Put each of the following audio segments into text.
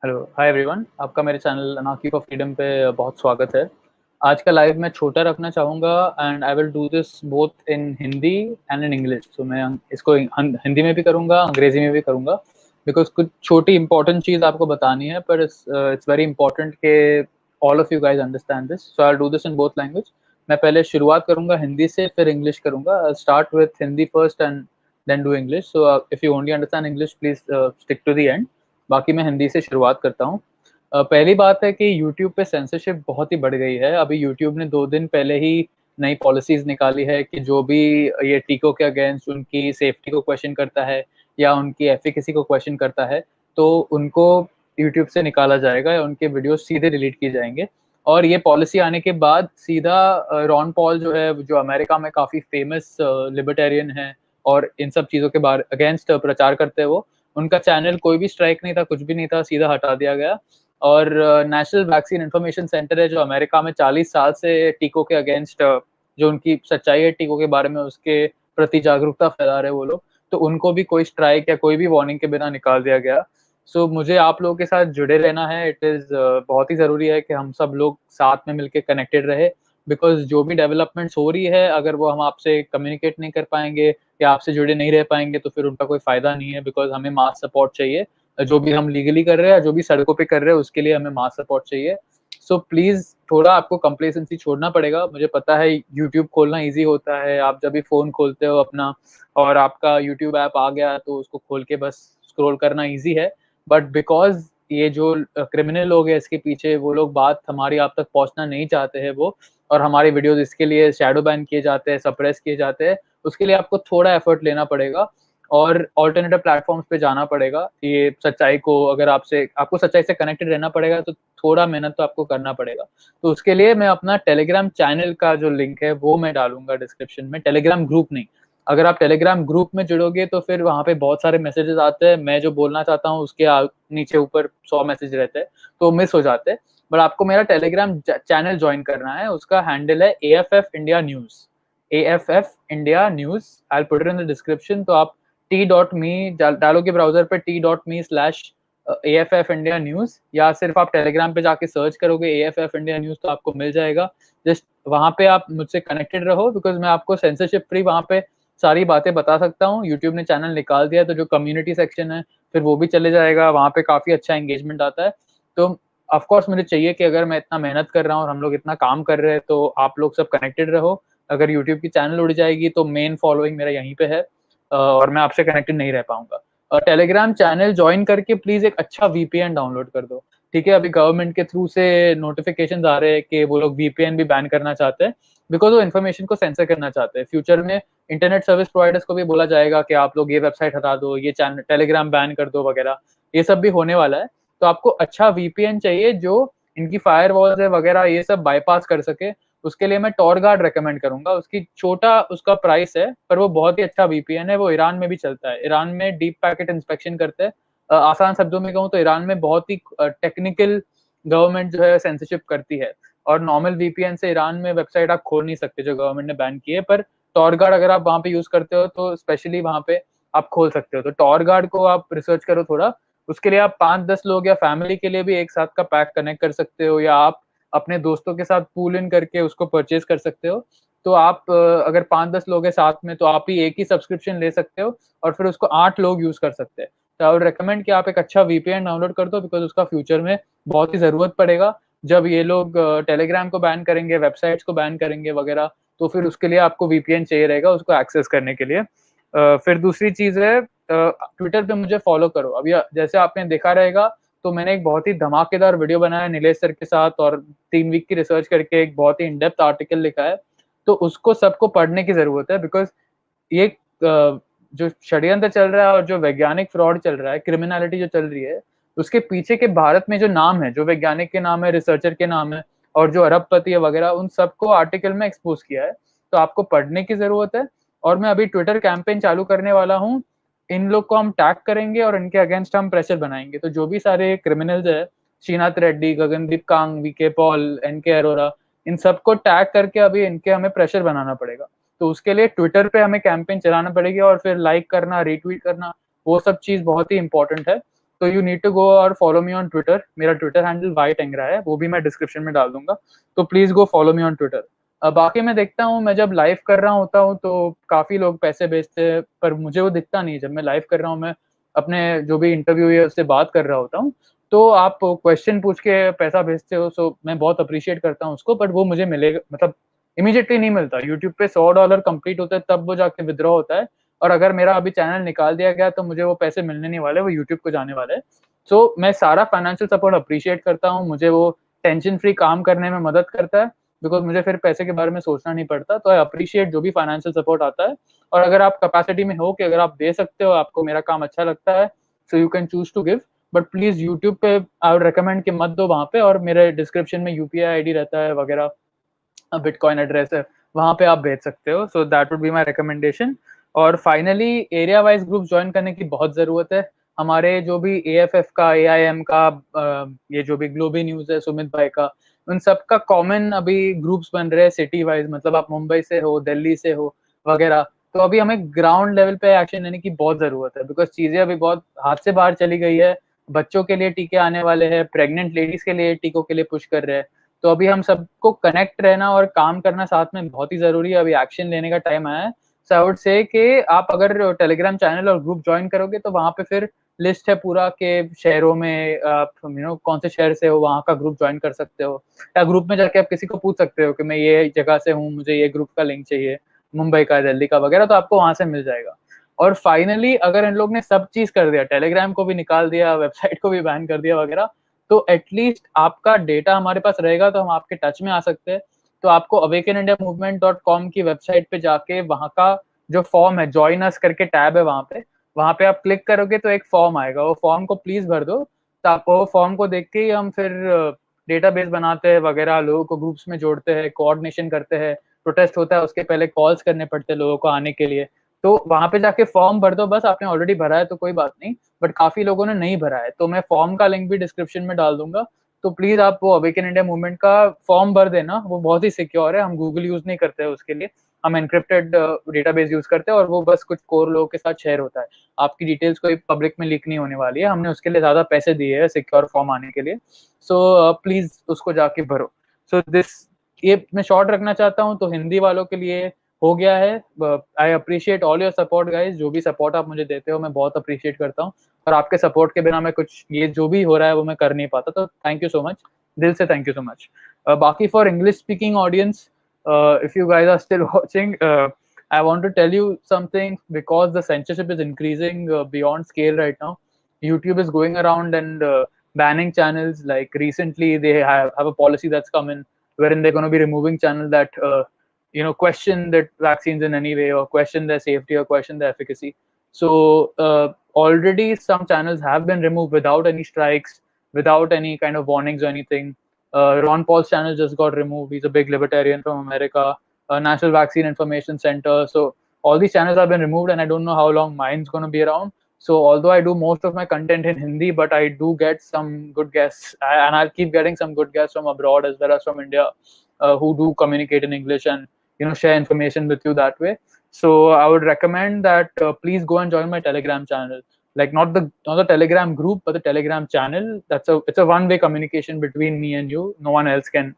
Hello, hi everyone. आपका मेरे channel अनाकी for freedom पे बहुत स्वागत है। आज का लाइव मैं छोटा रखना चाहूँगा and I will do this both in Hindi and in English. तो मैं इसको हिंदी में भी करूँगा, अंग्रेजी में भी करूँगा, बिकॉज कुछ छोटी इंपॉर्टेंट चीज़ आपको बतानी है, पर इट्स वेरी इंपॉर्टेंट कि all of you guys understand this, so I will do this in both language. मैं पहले शुरुआत करूँगा हिंदी से, फिर इंग्लिश करूँगा। I start with Hindi first and then do English. So if you only understand English, please stick to the end. बाकी मैं हिंदी से शुरुआत करता हूँ। पहली बात है कि यूट्यूब पे सेंसरशिप बहुत ही बढ़ गई है। अभी यूट्यूब ने 2 दिन पहले ही नई पॉलिसीज निकाली है कि जो भी ये टीकों के अगेंस्ट उनकी सेफ्टी को क्वेश्चन करता है या उनकी एफिकेसी को क्वेश्चन करता है, तो उनको यूट्यूब से निकाला जाएगा या उनके वीडियो सीधे डिलीट किए जाएंगे। और ये पॉलिसी आने के बाद सीधा रॉन पॉल जो है, जो अमेरिका में काफ़ी फेमस लिबर्टेरियन है और इन सब चीज़ों के बारे अगेंस्ट प्रचार करते हैं, वो उनका चैनल कोई भी स्ट्राइक नहीं था, कुछ भी नहीं था, सीधा हटा दिया गया। और नेशनल वैक्सीन इंफॉर्मेशन सेंटर है जो अमेरिका में 40 साल से टीकों के अगेंस्ट, जो उनकी सच्चाई है टीकों के बारे में, उसके प्रति जागरूकता फैला रहे वो लोग, तो उनको भी कोई स्ट्राइक या कोई भी वार्निंग के बिना निकाल दिया गया। सो मुझे आप लोगों के साथ जुड़े रहना है। इट इज़ बहुत ही ज़रूरी है कि हम सब लोग साथ में मिलकर कनेक्टेड रहे, बिकॉज जो भी डेवलपमेंट्स हो रही है, अगर वो हम आपसे कम्युनिकेट नहीं कर पाएंगे या आपसे जुड़े नहीं रह पाएंगे, तो फिर उनका कोई फायदा नहीं है। बिकॉज हमें मास सपोर्ट चाहिए, जो भी हम लीगली कर रहे हैं, जो भी सड़कों पे कर रहे हैं, उसके लिए हमें मास सपोर्ट चाहिए। सो प्लीज थोड़ा आपको कंप्लेसेंसी छोड़ना पड़ेगा। मुझे पता है यूट्यूब खोलना ईजी होता है, आप जब भी फोन खोलते हो अपना और आपका यूट्यूब ऐप आ गया तो उसको खोल के बस स्क्रॉल करना ईजी है। बट बिकॉज ये जो क्रिमिनल लोग हैं इसके पीछे, वो लोग बात हमारी आप तक पहुंचना नहीं चाहते हैं वो, और हमारे वीडियोस इसके लिए शैडो बैन किए जाते हैं, सप्रेस किए जाते हैं। उसके लिए आपको थोड़ा एफर्ट लेना पड़ेगा और ऑल्टरनेटिव प्लेटफॉर्म्स पे जाना पड़ेगा। ये सच्चाई को, अगर आपको सच्चाई से कनेक्टेड रहना पड़ेगा, तो थोड़ा मेहनत तो आपको करना पड़ेगा। तो उसके लिए मैं अपना टेलीग्राम चैनल का जो लिंक है वो मैं डालूंगा डिस्क्रिप्शन में, टेलीग्राम ग्रुप नहीं। अगर आप टेलीग्राम ग्रुप में जुड़ोगे तो फिर वहाँ पे बहुत सारे मैसेजेस आते हैं, मैं जो बोलना चाहता हूँ उसके नीचे ऊपर 100 मैसेज रहते हैं, तो मिस हो जाते हैं। बट आपको मेरा टेलीग्राम चैनल ज्वाइन करना है। उसका हैंडल है AFF India news, AFF India news. I put it in the description. तो आप t.me डालोगे ब्राउजर पे, t.me/AFF इंडिया न्यूज, या सिर्फ आप टेलीग्राम पे जाके सर्च करोगे AFF इंडिया न्यूज तो आपको मिल जाएगा। जस्ट वहां पे आप मुझसे कनेक्टेड रहो, बिकॉज मैं आपको सेंसरशिप फ्री वहां पे सारी बातें बता सकता हूँ। यूट्यूब ने चैनल निकाल दिया है, तो जो कम्युनिटी सेक्शन है फिर वो भी चले जाएगा, वहां पे काफी अच्छा एंगेजमेंट आता है। तो ऑफकोर्स मुझे चाहिए कि अगर मैं इतना मेहनत कर रहा हूँ और हम लोग इतना काम कर रहे हैं, तो आप लोग सब कनेक्टेड रहो। अगर यूट्यूब की चैनल उड़ जाएगी तो मेन फॉलोइंग मेरा यहीं पे है, और मैं आपसे कनेक्टेड नहीं रह पाऊंगा। टेलीग्राम चैनल ज्वाइन करके प्लीज एक अच्छा VPN डाउनलोड कर दो। ठीक है, अभी गवर्नमेंट के थ्रू से नोटिफिकेशन आ रहे हैं कि वो लोग VPN भी बैन करना चाहते हैं, बिकॉज वो इन्फॉर्मेशन को सेंसर करना चाहते हैं। फ्यूचर में इंटरनेट सर्विस प्रोवाइडर्स को भी बोला जाएगा कि आप लोग ये वेबसाइट हटा दो, ये चैनल टेलीग्राम बैन कर दो वगैरह, ये सब भी होने वाला है। तो आपको अच्छा VPN चाहिए जो इनकी फायर वॉल्स है वगैरह ये सब बाईपास कर सके। उसके लिए मैं टॉर गार्ड रेकमेंड करूंगा। उसकी छोटा उसका प्राइस है, पर वो बहुत ही अच्छा VPN है। वो ईरान में भी चलता है, ईरान में डीप पैकेट इंस्पेक्शन करते हैं। आसान शब्दों में कहूँ तो ईरान में बहुत ही टेक्निकल गवर्नमेंट जो है सेंसरशिप करती है, और नॉर्मल VPN से ईरान में वेबसाइट आप खोल नहीं सकते जो गवर्नमेंट ने बैन की है। पर टॉर गार्ड अगर आप वहाँ पे यूज करते हो तो स्पेशली वहाँ पे आप खोल सकते हो। तो टॉर गार्ड को आप रिसर्च करो थोड़ा। उसके लिए आप 5-10 लोग या फैमिली के लिए भी एक साथ का पैक कनेक्ट कर सकते हो, या आप अपने दोस्तों के साथ पूल इन करके उसको परचेज कर सकते हो। तो आप अगर 5-10 लोग हैं साथ में, तो आप ही एक ही सब्सक्रिप्शन ले सकते हो और फिर उसको 8 लोग यूज कर सकते हैं। तो आई वुड रिकमेंड कि आप एक अच्छा VPN डाउनलोड कर दो, बिकॉज उसका फ्यूचर में बहुत ही जरूरत पड़ेगा। जब ये लोग टेलीग्राम को बैन करेंगे, वेबसाइट्स को बैन करेंगे वगैरह, तो फिर उसके लिए आपको VPN चाहिए रहेगा उसको एक्सेस करने के लिए। फिर दूसरी चीज है, ट्विटर पे मुझे फॉलो करो। अभी जैसे आपने देखा रहेगा, तो मैंने एक बहुत ही धमाकेदार वीडियो बनाया नीलेश सर के साथ, और 3 वीक की रिसर्च करके एक बहुत ही इन डेप्थ आर्टिकल लिखा है। तो उसको सबको पढ़ने की जरूरत है, बिकॉज ये जो षड्यंत्र चल रहा है और जो वैज्ञानिक फ्रॉड चल रहा है, क्रिमिनलिटी जो चल रही है, उसके पीछे के भारत में जो नाम है, जो वैज्ञानिक के नाम है, रिसर्चर के नाम है, और जो अरबपति है वगैरह, उन सबको आर्टिकल में एक्सपोज किया है। तो आपको पढ़ने की जरूरत है। और मैं अभी ट्विटर कैंपेन चालू करने वाला हूँ। इन लोग को हम टैग करेंगे और इनके अगेंस्ट हम प्रेशर बनाएंगे। तो जो भी सारे क्रिमिनल्स है, श्रीनाथ रेड्डी, गगनदीप कांग, VK पॉल, NK अरोरा, इन सबको टैग करके अभी इनके हमें प्रेशर बनाना पड़ेगा। तो उसके लिए ट्विटर पे हमें कैंपेन चलाना पड़ेगी, और फिर लाइक करना, रीट्वीट करना, वो सब चीज बहुत ही इंपॉर्टेंट है। तो यू नीड टू गो और फॉलो मी ऑन ट्विटर। मेरा ट्विटर हैंडल वाइट एंग्रा है, वो भी मैं डिस्क्रिप्शन में डाल दूंगा, तो please go follow me on Twitter. बाकी मैं देखता हूँ, मैं जब लाइव कर रहा होता हूँ तो काफी लोग पैसे भेजते हैं, पर मुझे वो दिखता नहीं। जब मैं लाइव कर रहा हूँ, मैं अपने जो भी इंटरव्यू है उससे बात कर रहा होता हूँ, तो आप क्वेश्चन पूछ के पैसा भेजते हो, सो मैं बहुत अप्रिशिएट करता हूँ उसको, बट वो मुझे मिलेगा मतलब इमीडिएटली नहीं मिलता। यूट्यूब पे $100 कंप्लीट होता है तब वो जाके विद्रॉ होता है, और अगर मेरा अभी चैनल निकाल दिया गया तो मुझे वो पैसे मिलने नहीं वाले, वो यूट्यूब को जाने वाले हैं। सो मैं सारा फाइनेंशियल सपोर्ट अप्रिशिएट करता हूँ, मुझे वो टेंशन फ्री काम करने में मदद करता है, बिकॉज मुझे फिर पैसे के बारे में सोचना नहीं पड़ता। तो आई अप्रिशिएट जो भी फाइनेंशियल सपोर्ट आता है, और अगर आप कैपेसिटी में हो कि अगर आप दे सकते हो, आपको मेरा काम अच्छा लगता है, so you can choose to give. But please YouTube पे आई वुड रिकमेंड कि मत दो वहाँ पे, और मेरे डिस्क्रिप्शन में यूपीआई आईडी रहता है वगैरह, बिटकॉइन एड्रेस है, वहाँ पे आप भेज सकते हो। So that would be my recommendation. और finally area wise group join करने की बहुत ज़रूरत है। हमारे जो भी AFF का, AIM का, ये जो भी ग्लोबी न्यूज़ है सुमित भाई का, उन सब का कॉमन अभी ग्रुप्स बन रहे हैं सिटी वाइज, मतलब आप मुंबई से हो, दिल्ली से हो वगैरह। तो अभी हमें ग्राउंड लेवल पे एक्शन लेने की बहुत ज़रूरत है, बिकॉज चीज़ें अभी बहुत हाथ से बाहर चली गई है। बच्चों के लिए टीके आने वाले हैं, प्रेग्नेंट लेडीज के लिए टीकों के लिए पुश कर रहे हैं। तो अभी हम सबको कनेक्ट रहना और काम करना साथ में बहुत ही जरूरी है। अभी एक्शन लेने का टाइम आया है। सो आई वुड से कि आप अगर टेलीग्राम चैनल और ग्रुप ज्वाइन करोगे तो वहाँ पे फिर लिस्ट है पूरा के शहरों में आप कौन से शहर से हो, वहाँ का ग्रुप ज्वाइन कर सकते हो, या ग्रुप में जाके आप किसी को पूछ सकते हो कि मैं ये जगह से हूँ, मुझे ये ग्रुप का लिंक चाहिए, मुंबई का, दिल्ली का वगैरह, तो आपको वहां से मिल जाएगा। और फाइनली अगर इन लोग ने सब चीज कर दिया, टेलीग्राम को भी निकाल दिया, वेबसाइट को भी बैन कर दिया वगैरह, तो एटलीस्ट आपका डेटा हमारे पास रहेगा, तो हम आपके टच में आ सकते हैं। तो आपको awakenindiamovement.com की वेबसाइट पे जाके वहाँ का जो फॉर्म है, ज्वाइन अस करके टैब है वहाँ पे आप क्लिक करोगे तो एक फॉर्म आएगा, वो फॉर्म को प्लीज भर दो। तो आपको फॉर्म को देख के ही हम फिर डेटाबेस बनाते हैं वगैरह, लोगों को ग्रुप्स में जोड़ते हैं, कोऑर्डिनेशन करते हैं। प्रोटेस्ट होता है उसके पहले कॉल्स करने पड़ते हैं लोगों को आने के लिए। तो वहां पे जाके फॉर्म भर दो बस। आपने ऑलरेडी भरा है तो कोई बात नहीं, बट काफी लोगों ने नहीं भरा है, तो मैं फॉर्म का लिंक भी डिस्क्रिप्शन में डाल दूंगा। तो प्लीज आप वो अवेकन इंडिया मूवमेंट का फॉर्म भर देना, वो बहुत ही सिक्योर है, हम गूगल यूज नहीं करते हैं उसके लिए, हम एनक्रिप्टेड डेटाबेस यूज करते हैं, और वो बस कुछ कोर लोगों के साथ शेयर होता है। आपकी डिटेल्स कोई पब्लिक में लीक नहीं होने वाली है, हमने उसके लिए ज्यादा पैसे दिए हैं सिक्योर फॉर्म आने के लिए। सो प्लीज उसको जाके भरो। सो दिस, ये मैं शॉर्ट रखना चाहता हूँ, तो हिंदी वालों के लिए हो गया है। I appreciate all your support guys, जो भी सपोर्ट आप मुझे देते हो मैं बहुत अप्रिशिएट करता हूँ, और आपके सपोर्ट के बिना मैं कुछ ये जो भी हो रहा है वो मैं कर नहीं पाता। तो थैंक यू सो मच, दिल से थैंक यू सो मच। बाकी for English speaking audience, if you guys are still watching, I want to tell you something, because the censorship is increasing beyond scale right now. YouTube is going around and banning channels. Like recently they have a policy that's come in wherein they're going to be removing channels that question that vaccines in any way, or question their safety, or question their efficacy. So already some channels have been removed without any strikes, without any kind of warnings or anything. Ron Paul's channel just got removed. He's a big libertarian from America. National Vaccine Information Center. So all these channels have been removed, and I don't know how long mine's going to be around. So although I do most of my content in Hindi, but I do get some good guests, and I'll keep getting some good guests from abroad as well as from India, who do communicate in English and share information with you that way. So I would recommend that please go and join my Telegram channel. Like not the Telegram group, but the Telegram channel. It's a one-way communication between me and you. No one else can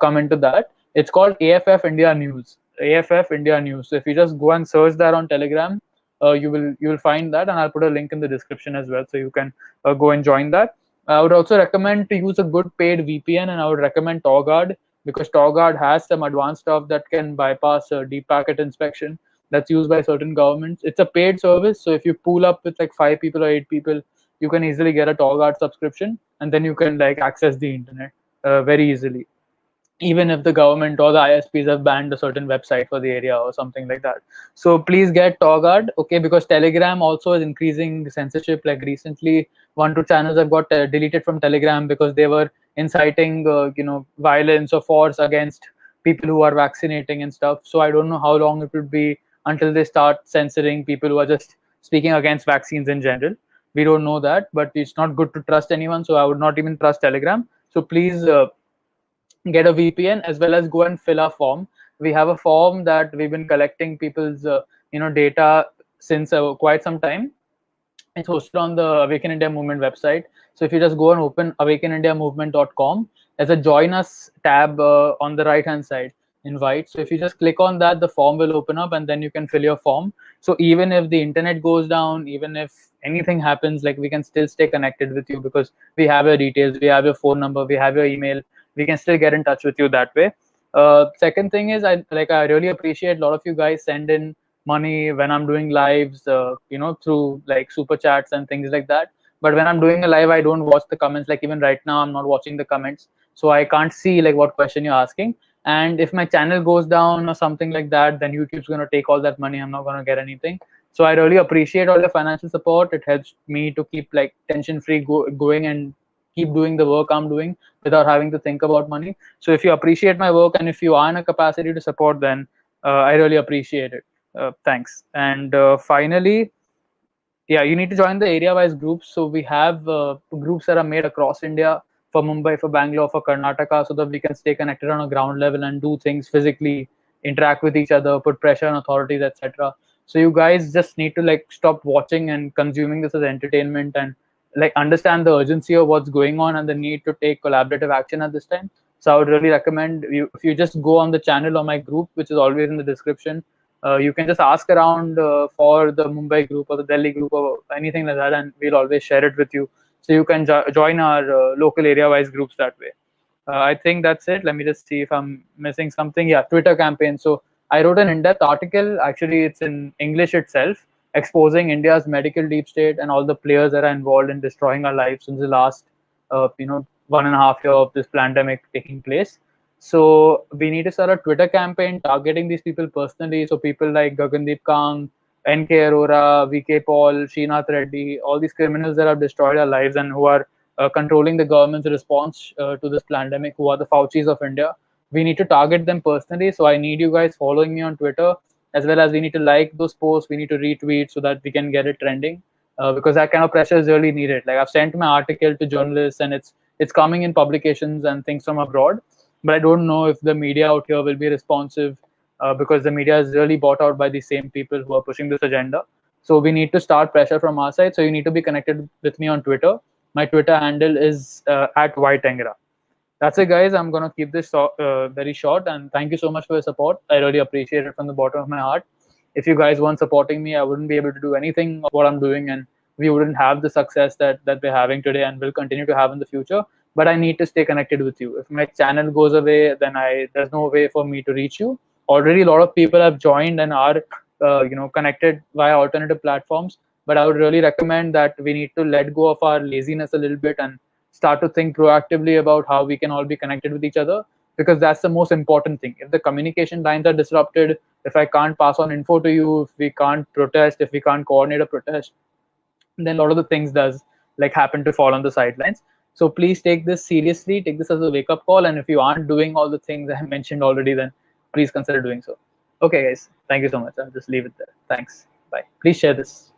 come into that. It's called AFF India News. AFF India News. So if you just go and search that on Telegram, you will find that, and I'll put a link in the description as well, so you can go and join that. I would also recommend to use a good paid VPN, and I would recommend TorGuard, because TorGuard has some advanced stuff that can bypass deep packet inspection that's used by certain governments. It's a paid service, so if you pool up with like 5 people or 8 people, you can easily get a TorGuard subscription, and then you can like access the internet very easily, even if the government or the ISPs have banned a certain website for the area or something like that. So please get TorGuard, okay? Because Telegram also is increasing censorship. Like recently, 1-2 channels have got deleted from Telegram because they were inciting, violence or force against people who are vaccinating and stuff. So I don't know how long it would be until they start censoring people who are just speaking against vaccines in general. We don't know that, but it's not good to trust anyone. So I would not even trust Telegram. So please get a VPN, as well as go and fill our form. We have a form that we've been collecting people's data since quite some time. It's hosted on the Awaken India Movement website. So if you just go and open awakenindiamovement.com, there's a join us tab on the right hand side, invite. So if you just click on that, the form will open up and then you can fill your form. So even if the internet goes down, even if anything happens, like we can still stay connected with you because we have your details, we have your phone number, we have your email, we can still get in touch with you that way. Second thing is, I really appreciate a lot of you guys send in money when I'm doing lives, through like super chats and things like that. But when I'm doing a live, I don't watch the comments. Like even right now, I'm not watching the comments, so I can't see like what question you're asking. And if my channel goes down or something like that, then YouTube's gonna take all that money. I'm not gonna get anything. So I really appreciate all the financial support. It helps me to keep like tension free going and keep doing the work I'm doing without having to think about money. So if you appreciate my work and if you are in a capacity to support, then I really appreciate it. Thanks. And finally, yeah, you need to join the area-wise groups. So we have groups that are made across India, for Mumbai, for Bangalore, for Karnataka, so that we can stay connected on a ground level and do things physically, interact with each other, put pressure on authorities, etc. So you guys just need to like stop watching and consuming this as entertainment and like understand the urgency of what's going on and the need to take collaborative action at this time. So I would really recommend you, if you just go on the channel or my group, which is always in the description, you can just ask around for the Mumbai group or the Delhi group or anything like that, and we'll always share it with you. So you can join our local area-wise groups that way. I think that's it. Let me just see if I'm missing something. Yeah, Twitter campaign. So I wrote an in-depth article. Actually, it's in English itself, exposing India's medical deep state and all the players that are involved in destroying our lives since the last, 1.5 year of this pandemic taking place. So we need to start a Twitter campaign targeting these people personally. So people like Gagandeep Kang, N.K. Arora, V.K. Paul, Srinath Reddy, all these criminals that have destroyed our lives and who are controlling the government's response to this pandemic, who are the Faucis of India. We need to target them personally. So I need you guys following me on Twitter, as well as we need to like those posts. We need to retweet so that we can get it trending, because that kind of pressure is really needed. Like I've sent my article to journalists and it's coming in publications and things from abroad, but I don't know if the media out here will be responsive, because the media is really bought out by the same people who are pushing this agenda. So we need to start pressure from our side. So you need to be connected with me on Twitter. My Twitter handle is at Whitengra. That's it, guys. I'm gonna keep this very short, and thank you so much for your support. I really appreciate it from the bottom of my heart. If you guys weren't supporting me, I wouldn't be able to do anything of what I'm doing, and we wouldn't have the success that we're having today and will continue to have in the future. But I need to stay connected with you. If my channel goes away, then there's no way for me to reach you. Already, a lot of people have joined and are connected via alternative platforms. But I would really recommend that we need to let go of our laziness a little bit and start to think proactively about how we can all be connected with each other, because that's the most important thing. If the communication lines are disrupted, if I can't pass on info to you, if we can't protest, if we can't coordinate a protest, then a lot of the things does like happen to fall on the sidelines. So please take this seriously, take this as a wake-up call, and if you aren't doing all the things I mentioned already, then please consider doing so. Okay, guys, thank you so much. I'll just leave it there. Thanks. Bye. Please share this.